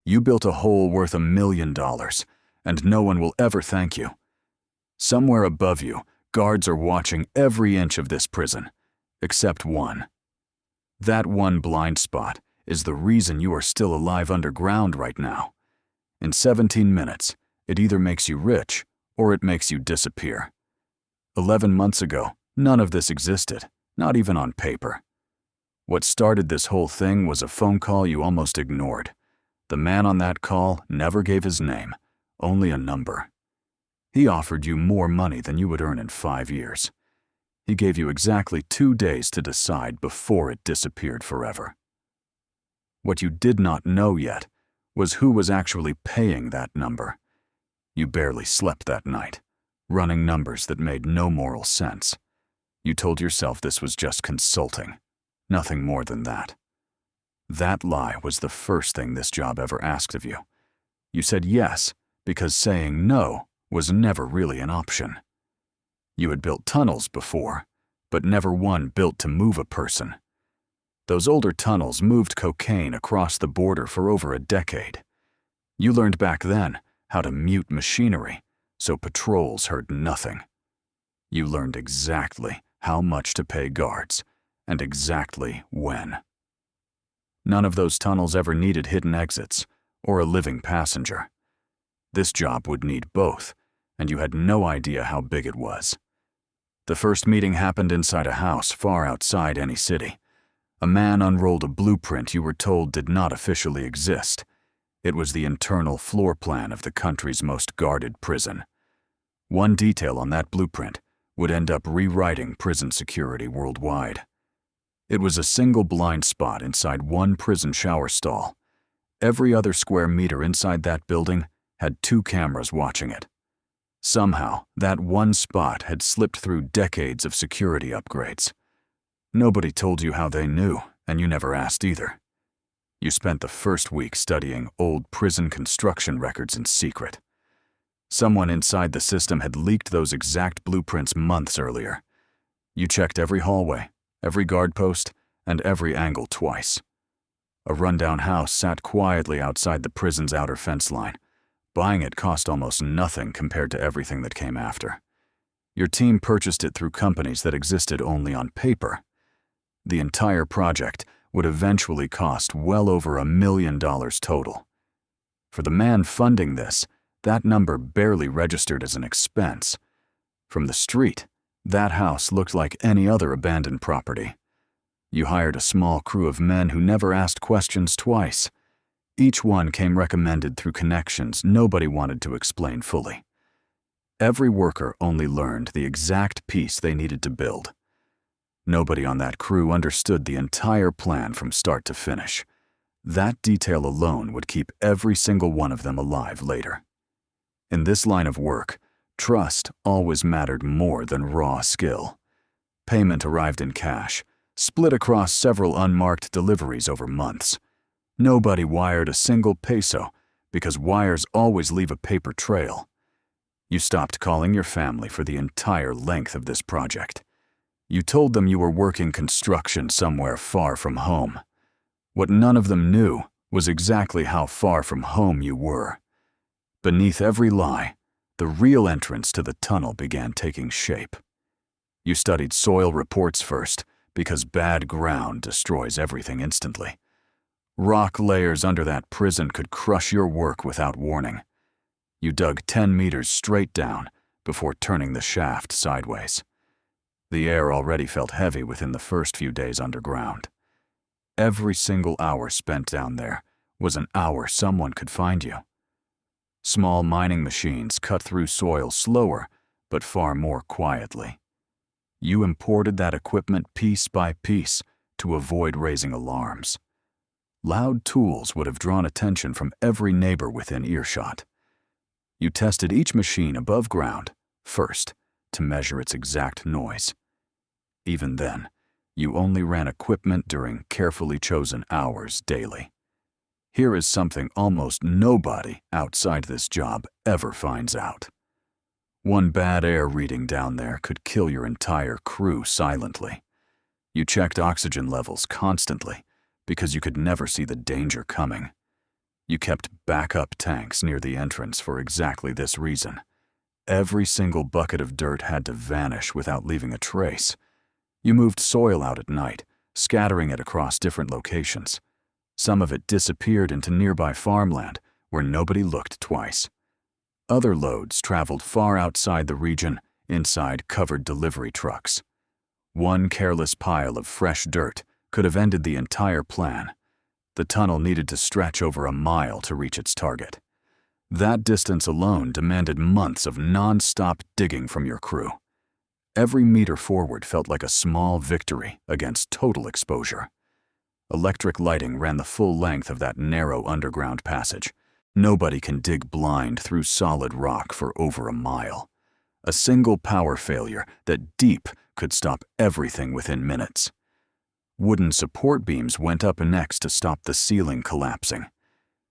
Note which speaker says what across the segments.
Speaker 1: You built a hole worth $1 million, and no one will ever thank you. Somewhere above you, guards are watching every inch of this prison, except one. That one blind spot is the reason you are still alive underground right now. In 17 minutes, it either makes you rich or it makes you disappear. 11 months ago, none of this existed, not even on paper. What started this whole thing was a phone call you almost ignored. The man on that call never gave his name, only a number. He offered you more money than you would earn in 5 years. He gave you exactly 2 days to decide before it disappeared forever. What you did not know yet was who was actually paying that number. You barely slept that night, running numbers that made no moral sense. You told yourself this was just consulting, nothing more than that. That lie was the first thing this job ever asked of you. You said yes because saying no was never really an option. You had built tunnels before, but never one built to move a person. Those older tunnels moved cocaine across the border for over a decade. You learned back then how to mute machinery, so patrols heard nothing. You learned exactly how much to pay guards, and exactly when. None of those tunnels ever needed hidden exits or a living passenger. This job would need both, and you had no idea how big it was. The first meeting happened inside a house far outside any city. A man unrolled a blueprint you were told did not officially exist. It was the internal floor plan of the country's most guarded prison. One detail on that blueprint would end up rewriting prison security worldwide. It was a single blind spot inside one prison shower stall. Every other square meter inside that building had 2 cameras watching it. Somehow, that one spot had slipped through decades of security upgrades. Nobody told you how they knew, and you never asked either. You spent the first week studying old prison construction records in secret. Someone inside the system had leaked those exact blueprints months earlier. You checked every hallway, every guard post, and every angle twice. A rundown house sat quietly outside the prison's outer fence line. Buying it cost almost nothing compared to everything that came after. Your team purchased it through companies that existed only on paper. The entire project would eventually cost well over $1 million total. For the man funding this, that number barely registered as an expense. From the street, that house looked like any other abandoned property. You hired a small crew of men who never asked questions twice. Each one came recommended through connections nobody wanted to explain fully. Every worker only learned the exact piece they needed to build. Nobody on that crew understood the entire plan from start to finish. That detail alone would keep every single one of them alive later. In this line of work, trust always mattered more than raw skill. Payment arrived in cash, split across several unmarked deliveries over months. Nobody wired a single peso because wires always leave a paper trail. You stopped calling your family for the entire length of this project. You told them you were working construction somewhere far from home. What none of them knew was exactly how far from home you were. Beneath every lie, the real entrance to the tunnel began taking shape. You studied soil reports first because bad ground destroys everything instantly. Rock layers under that prison could crush your work without warning. You dug 10 meters straight down before turning the shaft sideways. The air already felt heavy within the first few days underground. Every single hour spent down there was an hour someone could find you. Small mining machines cut through soil slower, but far more quietly. You imported that equipment piece by piece to avoid raising alarms. Loud tools would have drawn attention from every neighbor within earshot. You tested each machine above ground first to measure its exact noise. Even then, you only ran equipment during carefully chosen hours daily. Here is something almost nobody outside this job ever finds out. One bad air reading down there could kill your entire crew silently. You checked oxygen levels constantly because you could never see the danger coming. You kept backup tanks near the entrance for exactly this reason. Every single bucket of dirt had to vanish without leaving a trace. You moved soil out at night, scattering it across different locations. Some of it disappeared into nearby farmland where nobody looked twice. Other loads traveled far outside the region, inside covered delivery trucks. One careless pile of fresh dirt could have ended the entire plan. The tunnel needed to stretch over a mile to reach its target. That distance alone demanded months of non-stop digging from your crew. Every meter forward felt like a small victory against total exposure. Electric lighting ran the full length of that narrow underground passage. Nobody can dig blind through solid rock for over a mile. A single power failure that deep could stop everything within minutes. Wooden support beams went up next to stop the ceiling collapsing.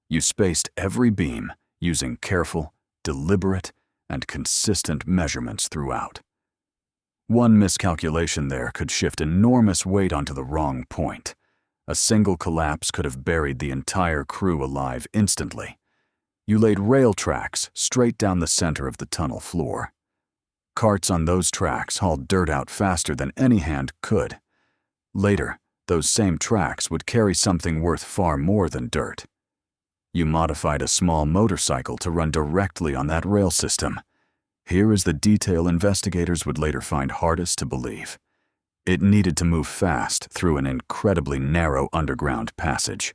Speaker 1: You spaced every beam using careful, deliberate, and consistent measurements throughout. One miscalculation there could shift enormous weight onto the wrong point. A single collapse could have buried the entire crew alive instantly. You laid rail tracks straight down the center of the tunnel floor. Carts on those tracks hauled dirt out faster than any hand could. Later, those same tracks would carry something worth far more than dirt. You modified a small motorcycle to run directly on that rail system. Here is the detail investigators would later find hardest to believe. It needed to move fast through an incredibly narrow underground passage.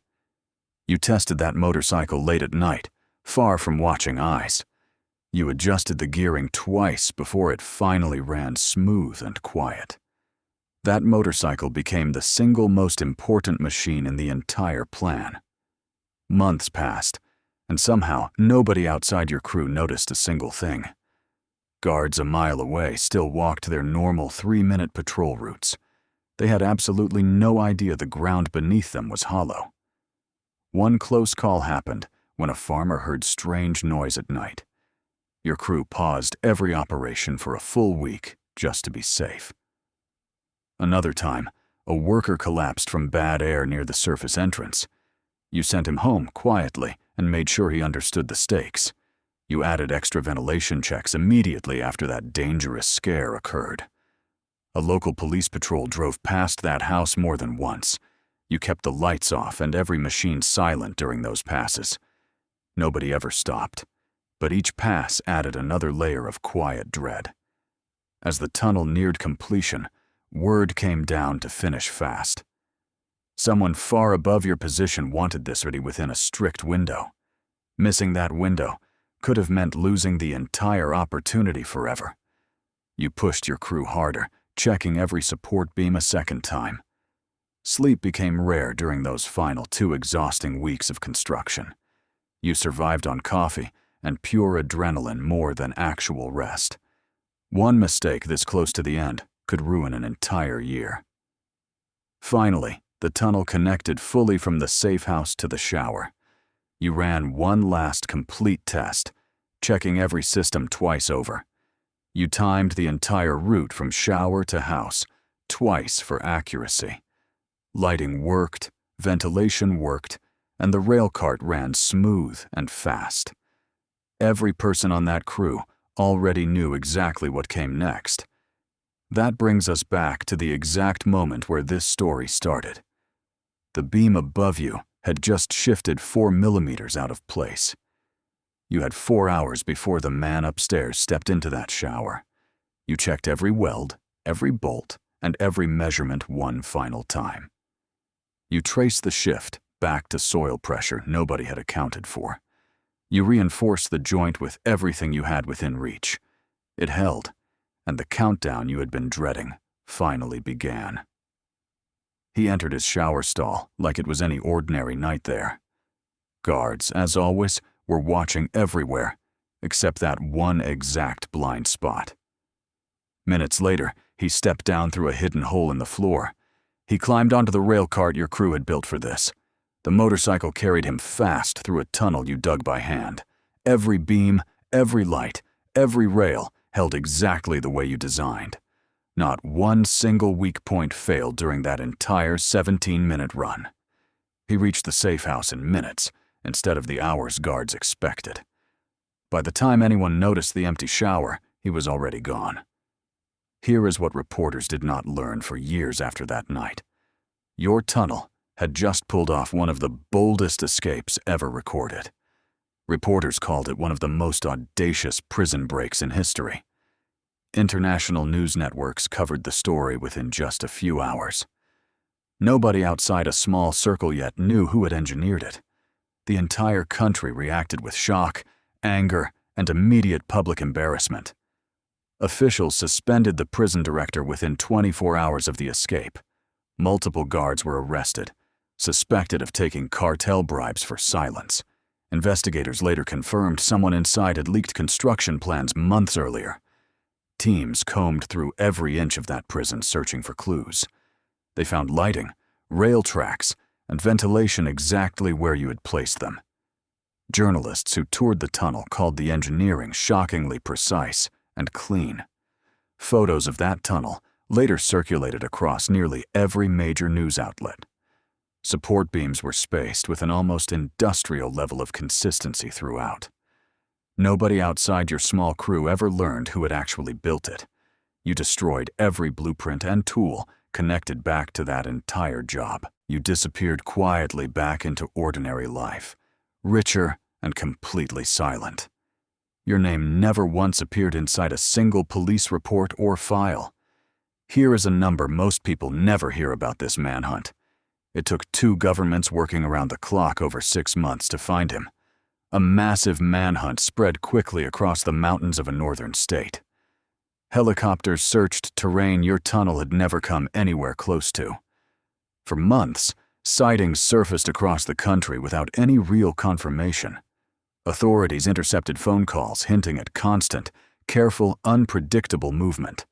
Speaker 1: You tested that motorcycle late at night, far from watching eyes. You adjusted the gearing twice before it finally ran smooth and quiet. That motorcycle became the single most important machine in the entire plan. Months passed, and somehow nobody outside your crew noticed a single thing. Guards a mile away still walked their normal 3-minute patrol routes. They had absolutely no idea the ground beneath them was hollow. One close call happened when a farmer heard strange noise at night. Your crew paused every operation for a full week just to be safe. Another time, a worker collapsed from bad air near the surface entrance. You sent him home quietly and made sure he understood the stakes. You added extra ventilation checks immediately after that dangerous scare occurred. A local police patrol drove past that house more than once. You kept the lights off and every machine silent during those passes. Nobody ever stopped, but each pass added another layer of quiet dread. As the tunnel neared completion, word came down to finish fast. Someone far above your position wanted this ready within a strict window. Missing that window could have meant losing the entire opportunity forever. You pushed your crew harder, checking every support beam a second time. Sleep became rare during those final 2 exhausting weeks of construction. You survived on coffee and pure adrenaline more than actual rest. One mistake this close to the end could ruin an entire year. Finally, the tunnel connected fully from the safe house to the shower. You ran one last complete test, checking every system twice over. You timed the entire route from shower to house, twice for accuracy. Lighting worked, ventilation worked, and the rail cart ran smooth and fast. Every person on that crew already knew exactly what came next. That brings us back to the exact moment where this story started. The beam above you had just shifted 4 millimeters out of place. You had 4 hours before the man upstairs stepped into that shower. You checked every weld, every bolt, and every measurement one final time. You traced the shift back to soil pressure nobody had accounted for. You reinforced the joint with everything you had within reach. It held, and the countdown you had been dreading finally began. He entered his shower stall like it was any ordinary night there. Guards, as always, were watching everywhere, except that one exact blind spot. Minutes later, he stepped down through a hidden hole in the floor. He climbed onto the rail cart your crew had built for this. The motorcycle carried him fast through a tunnel you dug by hand. Every beam, every light, every rail held exactly the way you designed. Not one single weak point failed during that entire 17-minute run. He reached the safe house in minutes, instead of the hours guards expected. By the time anyone noticed the empty shower, he was already gone. Here is what reporters did not learn for years after that night. Your tunnel had just pulled off one of the boldest escapes ever recorded. Reporters called it one of the most audacious prison breaks in history. International news networks covered the story within just a few hours. Nobody outside a small circle yet knew who had engineered it. The entire country reacted with shock, anger, and immediate public embarrassment. Officials suspended the prison director within 24 hours of the escape. Multiple guards were arrested, suspected of taking cartel bribes for silence. Investigators later confirmed someone inside had leaked construction plans months earlier. Teams combed through every inch of that prison searching for clues. They found lighting, rail tracks, and ventilation exactly where you had placed them. Journalists who toured the tunnel called the engineering shockingly precise and clean. Photos of that tunnel later circulated across nearly every major news outlet. Support beams were spaced with an almost industrial level of consistency throughout. Nobody outside your small crew ever learned who had actually built it. You destroyed every blueprint and tool connected back to that entire job. You disappeared quietly back into ordinary life, richer and completely silent. Your name never once appeared inside a single police report or file. Here is a number most people never hear about this manhunt. It took 2 governments working around the clock over 6 months to find him. A massive manhunt spread quickly across the mountains of a northern state. Helicopters searched terrain your tunnel had never come anywhere close to. For months, sightings surfaced across the country without any real confirmation. Authorities intercepted phone calls hinting at constant, careful, unpredictable movement.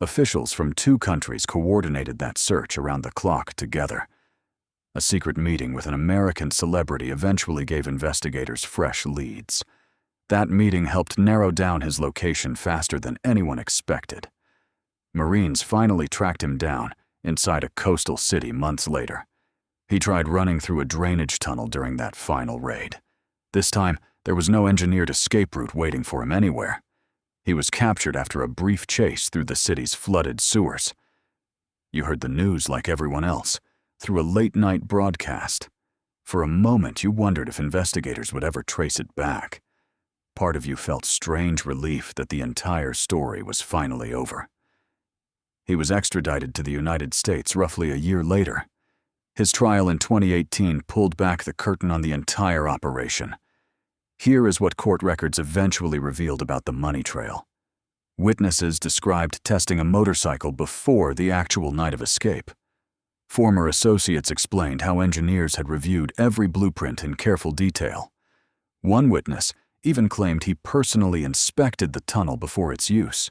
Speaker 1: Officials from 2 countries coordinated that search around the clock together. A secret meeting with an American celebrity eventually gave investigators fresh leads. That meeting helped narrow down his location faster than anyone expected. Marines finally tracked him down inside a coastal city months later. He tried running through a drainage tunnel during that final raid. This time, there was no engineered escape route waiting for him anywhere. He was captured after a brief chase through the city's flooded sewers. You heard the news like everyone else, through a late-night broadcast. For a moment, you wondered if investigators would ever trace it back. Part of you felt strange relief that the entire story was finally over. He was extradited to the United States roughly a year later. His trial in 2018 pulled back the curtain on the entire operation. Here is what court records eventually revealed about the money trail. Witnesses described testing a motorcycle before the actual night of escape. Former associates explained how engineers had reviewed every blueprint in careful detail. One witness even claimed he personally inspected the tunnel before its use.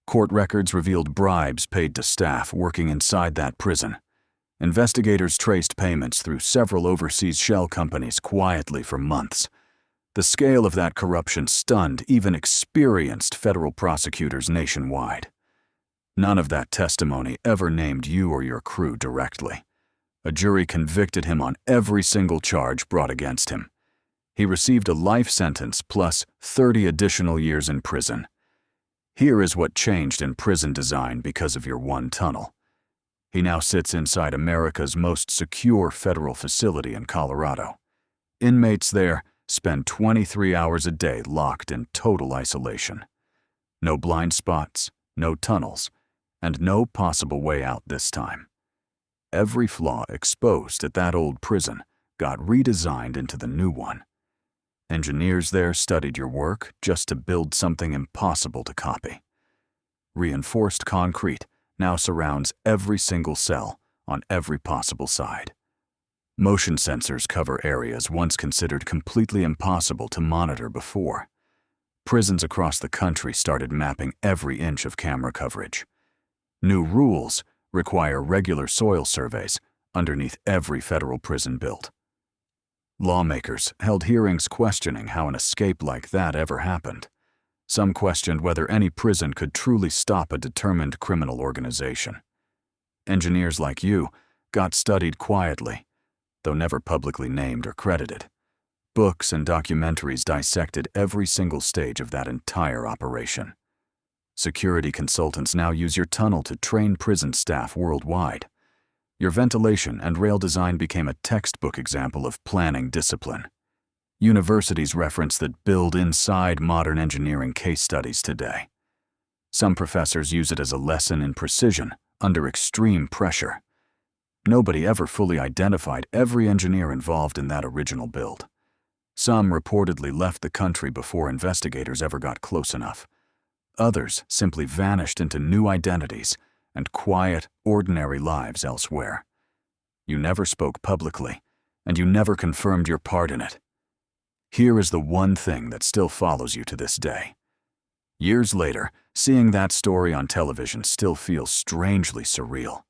Speaker 1: Court records revealed bribes paid to staff working inside that prison. Investigators traced payments through several overseas shell companies quietly for months. The scale of that corruption stunned even experienced federal prosecutors nationwide. None of that testimony ever named you or your crew directly. A jury convicted him on every single charge brought against him. He received a life sentence plus 30 additional years in prison. Here is what changed in prison design because of your one tunnel. He now sits inside America's most secure federal facility in Colorado. Inmates there spend 23 hours a day locked in total isolation. No blind spots, no tunnels, and no possible way out this time. Every flaw exposed at that old prison got redesigned into the new one. Engineers there studied your work just to build something impossible to copy. Reinforced concrete now surrounds every single cell on every possible side. Motion sensors cover areas once considered completely impossible to monitor before. Prisons across the country started mapping every inch of camera coverage. New rules require regular soil surveys underneath every federal prison built. Lawmakers held hearings questioning how an escape like that ever happened. Some questioned whether any prison could truly stop a determined criminal organization. Engineers like you got studied quietly, though never publicly named or credited. Books and documentaries dissected every single stage of that entire operation. Security consultants now use your tunnel to train prison staff worldwide. Your ventilation and rail design became a textbook example of planning discipline. Universities reference that build inside modern engineering case studies today. Some professors use it as a lesson in precision under extreme pressure. Nobody ever fully identified every engineer involved in that original build. Some reportedly left the country before investigators ever got close enough. Others simply vanished into new identities and quiet, ordinary lives elsewhere. You never spoke publicly, and you never confirmed your part in it. Here is the one thing that still follows you to this day. Years later, seeing that story on television still feels strangely surreal.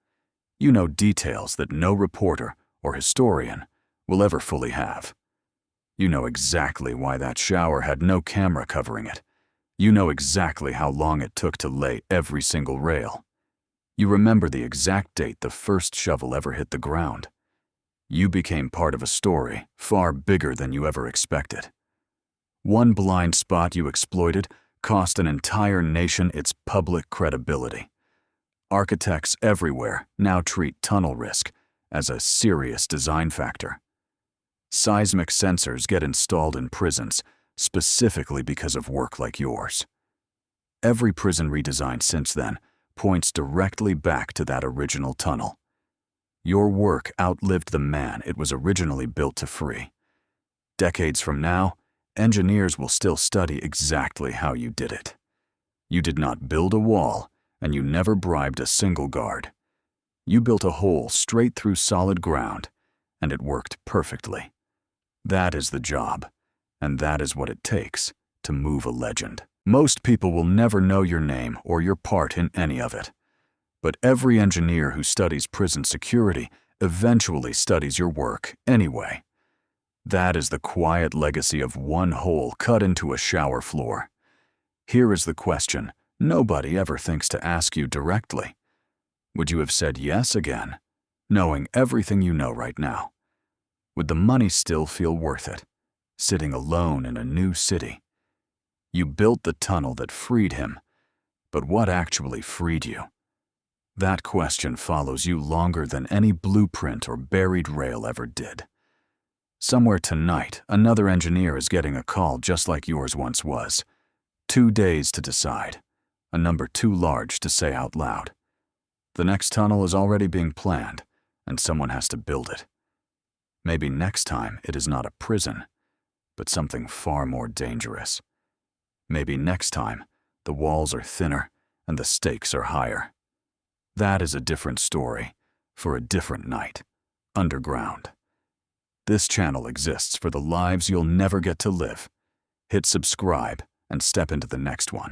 Speaker 1: You know details that no reporter or historian will ever fully have. You know exactly why that shower had no camera covering it. You know exactly how long it took to lay every single rail. You remember the exact date the first shovel ever hit the ground. You became part of a story far bigger than you ever expected. One blind spot you exploited cost an entire nation its public credibility. Architects everywhere now treat tunnel risk as a serious design factor. Seismic sensors get installed in prisons specifically because of work like yours. Every prison redesign since then points directly back to that original tunnel. Your work outlived the man it was originally built to free. Decades from now, engineers will still study exactly how you did it. You did not build a wall, and you never bribed a single guard. You built a hole straight through solid ground, and it worked perfectly. That is the job, and that is what it takes to move a legend. Most people will never know your name or your part in any of it. But every engineer who studies prison security eventually studies your work anyway. That is the quiet legacy of one hole cut into a shower floor. Here is the question nobody ever thinks to ask you directly. Would you have said yes again, knowing everything you know right now? Would the money still feel worth it, sitting alone in a new city? You built the tunnel that freed him, but what actually freed you? That question follows you longer than any blueprint or buried rail ever did. Somewhere tonight, another engineer is getting a call just like yours once was. 2 days to decide, a number too large to say out loud. The next tunnel is already being planned, and someone has to build it. Maybe next time it is not a prison, but something far more dangerous. Maybe next time the walls are thinner and the stakes are higher. That is a different story for a different night, underground. This channel exists for the lives you'll never get to live. Hit subscribe and step into the next one.